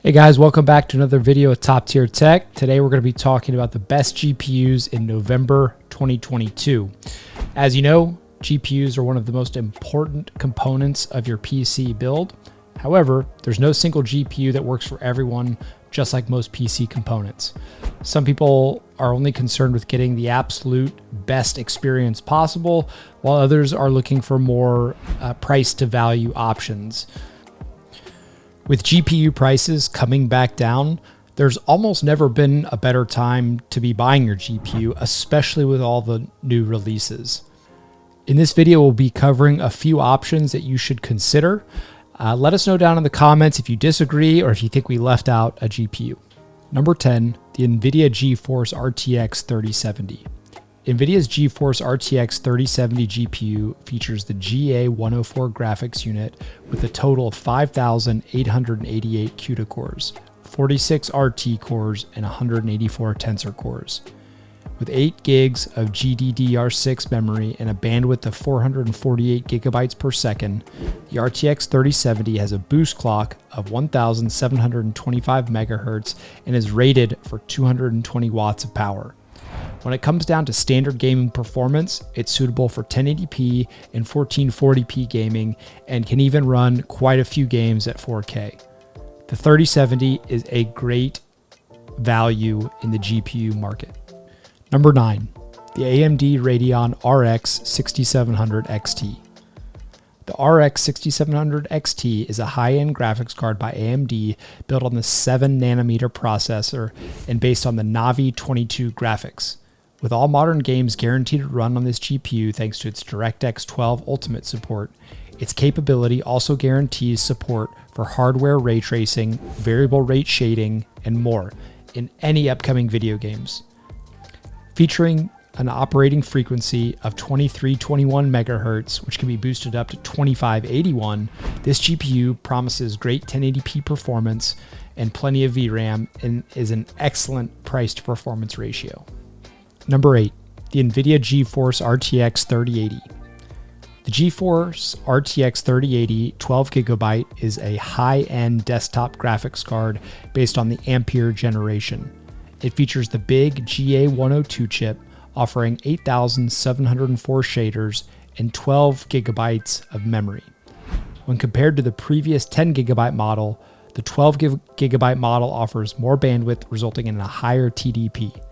Hey guys, welcome back to another video of Top Tier Tech. Today we're going to be talking about the best GPUs in November 2022. As you know, GPUs are one of the most important components of your PC build. However, there's no single GPU that works for everyone, just like most PC components. Some people are only concerned with getting the absolute best experience possible, while others are looking for more price to value options. With GPU prices coming back down, there's almost never been a better time to be buying your GPU, especially with all the new releases. In this video, we'll be covering a few options that you should consider. Let us know down in the comments if you disagree or if you think we left out a GPU. Number 10, the NVIDIA GeForce RTX 3070. NVIDIA's GeForce RTX 3070 GPU features the GA104 graphics unit with a total of 5,888 CUDA cores, 46 RT cores, and 184 Tensor cores. With 8 gigs of GDDR6 memory and a bandwidth of 448 gigabytes per second, the RTX 3070 has a boost clock of 1,725 megahertz and is rated for 220 watts of power. When it comes down to standard gaming performance, it's suitable for 1080p and 1440p gaming and can even run quite a few games at 4K. The 3070 is a great value in the GPU market. Number 9, the AMD Radeon RX 6700 XT. The RX 6700 XT is a high-end graphics card by AMD built on the 7nm processor and based on the Navi 22 graphics. With all modern games guaranteed to run on this GPU thanks to its DirectX 12 Ultimate support, its capability also guarantees support for hardware ray tracing, variable rate shading, and more in any upcoming video games. Featuring an operating frequency of 2321 MHz, which can be boosted up to 2581, this GPU promises great 1080p performance and plenty of VRAM and is an excellent price to performance ratio. Number 8, the NVIDIA GeForce RTX 3080. The GeForce RTX 3080 12GB is a high-end desktop graphics card based on the Ampere generation. It features the big GA102 chip, offering 8,704 shaders and 12 gigabytes of memory. When compared to the previous 10 gigabyte model, the 12 gigabyte model offers more bandwidth, resulting in a higher TDP.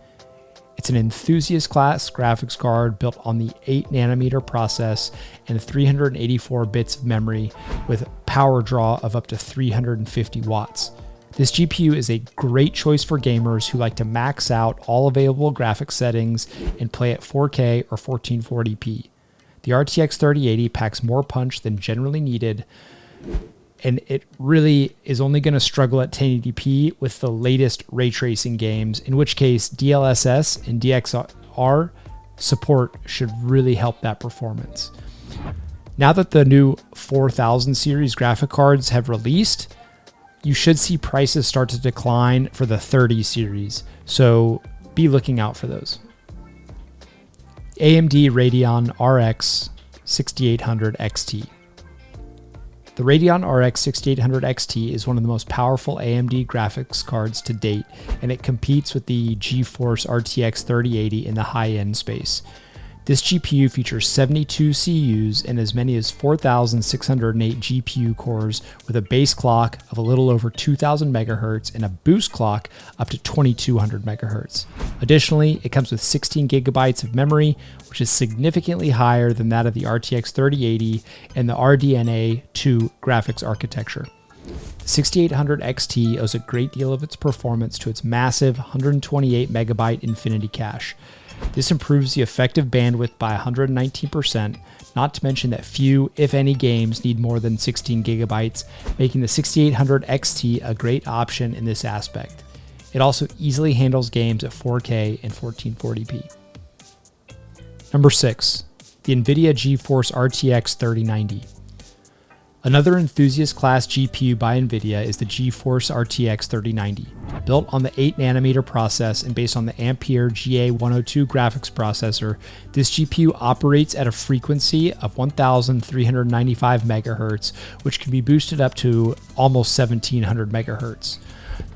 It's an enthusiast class graphics card built on the 8nm process and 384 bits of memory with power draw of up to 350 watts. This GPU is a great choice for gamers who like to max out all available graphics settings and play at 4K or 1440p. The RTX 3080 packs more punch than generally needed, and it really is only going to struggle at 1080p with the latest ray tracing games, in which case DLSS and DXR support should really help that performance. Now that the new 4000 series graphic cards have released, you should see prices start to decline for the 30 series, so be looking out for those. AMD Radeon RX 6800 XT. The Radeon RX 6800 XT is one of the most powerful AMD graphics cards to date, and it competes with the GeForce RTX 3080 in the high-end space. This GPU features 72 CUs and as many as 4,608 GPU cores with a base clock of a little over 2,000 MHz and a boost clock up to 2,200 MHz. Additionally, it comes with 16 gigabytes of memory, which is significantly higher than that of the RTX 3080 and the RDNA 2 graphics architecture. The 6800 XT owes a great deal of its performance to its massive 128 megabyte Infinity Cache. This improves the effective bandwidth by 119%, not to mention that few, if any, games need more than 16 gigabytes, making the 6800 XT a great option in this aspect. It also easily handles games at 4K and 1440p. Number 6, the NVIDIA GeForce RTX 3090. Another enthusiast class GPU by NVIDIA is the GeForce RTX 3090. Built on the 8nm process and based on the Ampere GA102 graphics processor, this GPU operates at a frequency of 1,395 MHz, which can be boosted up to almost 1,700 MHz.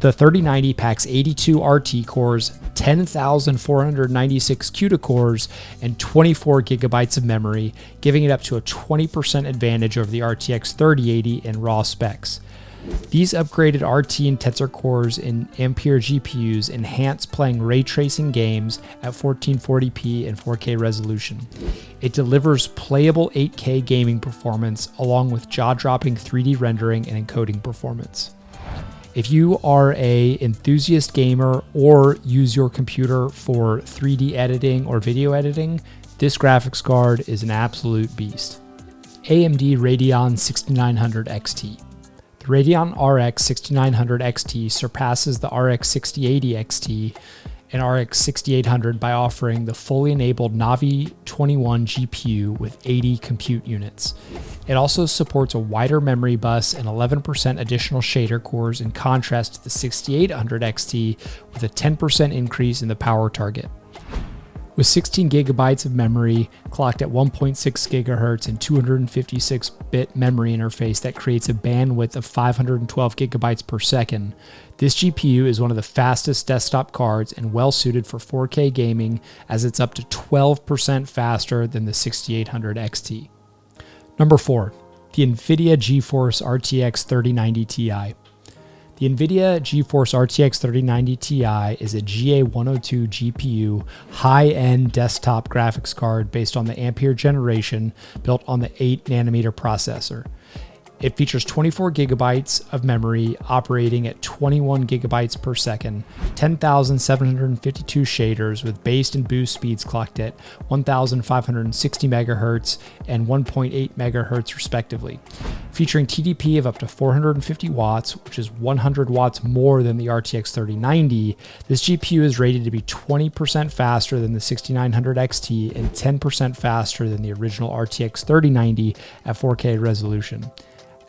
The 3090 packs 82 RT cores, 10,496 CUDA cores, and 24 gigabytes of memory, giving it up to a 20% advantage over the RTX 3080 in raw specs. These upgraded RT and Tensor cores in Ampere GPUs enhance playing ray tracing games at 1440p and 4K resolution. It delivers playable 8K gaming performance along with jaw-dropping 3D rendering and encoding performance. If you are an enthusiast gamer or use your computer for 3D editing or video editing, this graphics card is an absolute beast. AMD Radeon 6900 XT. The Radeon RX 6900 XT surpasses the RX 6080 XT and RX 6800 by offering the fully enabled Navi 21 GPU with 80 compute units. It also supports a wider memory bus and 11% additional shader cores in contrast to the 6800 XT with a 10% increase in the power target. With 16 gigabytes of memory clocked at 1.6 gigahertz and 256-bit memory interface that creates a bandwidth of 512 gigabytes per second, this GPU is one of the fastest desktop cards and well suited for 4K gaming, as it's up to 12% faster than the 6800 XT. Number 4, the NVIDIA GeForce RTX 3090 Ti. The NVIDIA GeForce RTX 3090 Ti is a GA102 GPU high-end desktop graphics card based on the Ampere generation built on the 8nm processor. It features 24 gigabytes of memory operating at 21 gigabytes per second, 10,752 shaders with base and boost speeds clocked at 1,560 megahertz and 1.8 megahertz respectively. Featuring TDP of up to 450 watts, which is 100 watts more than the RTX 3090, this GPU is rated to be 20% faster than the 6900 XT and 10% faster than the original RTX 3090 at 4K resolution.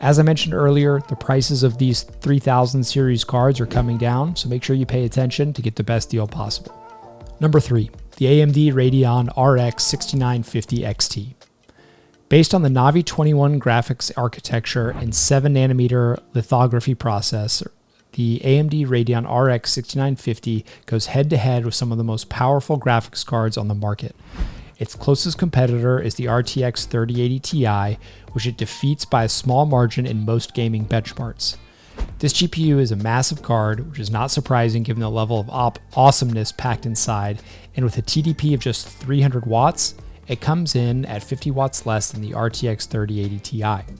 As I mentioned earlier, the prices of these 3000 series cards are coming down, so make sure you pay attention to get the best deal possible. Number 3, the AMD Radeon RX 6950 XT. Based on the Navi 21 graphics architecture and 7nm lithography processor, the AMD Radeon RX 6950 goes head-to-head with some of the most powerful graphics cards on the market. Its closest competitor is the RTX 3080 Ti, which it defeats by a small margin in most gaming benchmarks. This GPU is a massive card, which is not surprising given the level of awesomeness packed inside, and with a TDP of just 300 watts, it comes in at 50 watts less than the RTX 3080 Ti.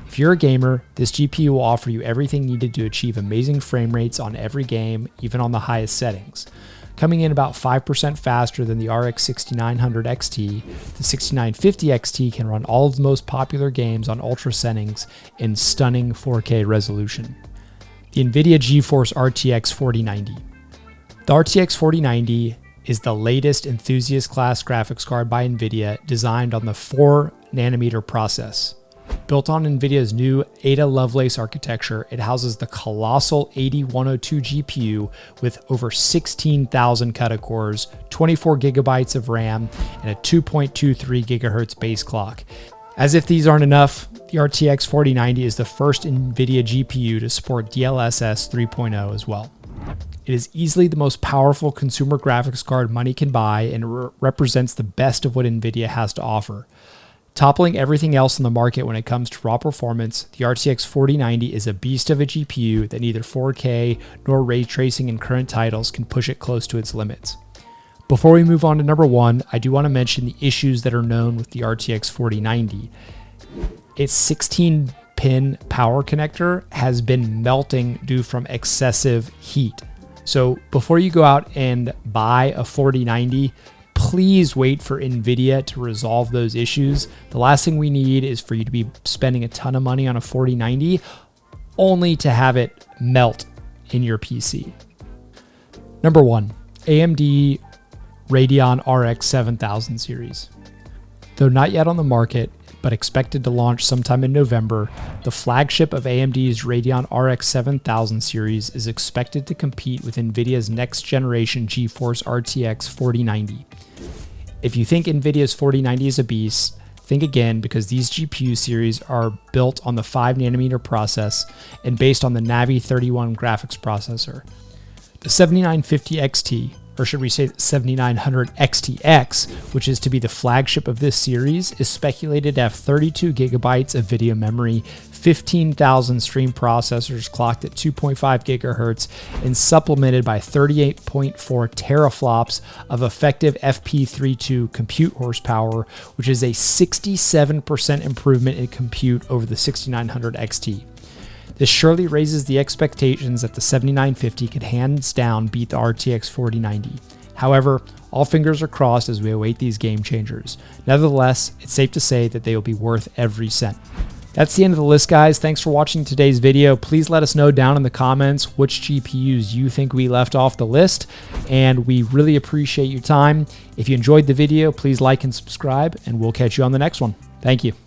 If you're a gamer, this GPU will offer you everything needed to achieve amazing frame rates on every game, even on the highest settings. Coming in about 5% faster than the RX 6900 XT, the 6950 XT can run all of the most popular games on ultra settings in stunning 4K resolution. The NVIDIA GeForce RTX 4090. The RTX 4090 is the latest enthusiast class graphics card by NVIDIA designed on the 4nm process. Built on NVIDIA's new Ada Lovelace architecture, it houses the colossal 8102 GPU with over 16,000 CUDA cores, 24 gigabytes of RAM, and a 2.23 gigahertz base clock. As if these aren't enough, the RTX 4090 is the first NVIDIA GPU to support DLSS 3.0 as well. It is easily the most powerful consumer graphics card money can buy and represents the best of what NVIDIA has to offer. Toppling everything else in the market when it comes to raw performance, the RTX 4090 is a beast of a GPU that neither 4K nor ray tracing in current titles can push it close to its limits. Before we move on to number 1, I do want to mention the issues that are known with the RTX 4090. Its 16-pin power connector has been melting due from excessive heat. So before you go out and buy a 4090, please wait for NVIDIA to resolve those issues. The last thing we need is for you to be spending a ton of money on a 4090 only to have it melt in your PC. Number 1, AMD Radeon RX 7000 series. Though not yet on the market, but expected to launch sometime in November, the flagship of AMD's Radeon RX 7000 series is expected to compete with NVIDIA's next generation GeForce RTX 4090. If you think NVIDIA's 4090 is a beast, think again, because these GPU series are built on the 5nm process and based on the Navi 31 graphics processor. The 7950 XT, or should we say 7900 XTX, which is to be the flagship of this series, is speculated to have 32 gigabytes of video memory, 15,000 stream processors clocked at 2.5 gigahertz, and supplemented by 38.4 teraflops of effective FP32 compute horsepower, which is a 67% improvement in compute over the 6900 XT. This surely raises the expectations that the 7950 could hands down beat the RTX 4090. However, all fingers are crossed as we await these game changers. Nevertheless, it's safe to say that they will be worth every cent. That's the end of the list, guys. Thanks for watching today's video. Please let us know down in the comments which GPUs you think we left off the list, and we really appreciate your time. If you enjoyed the video, please like and subscribe, and we'll catch you on the next one. Thank you.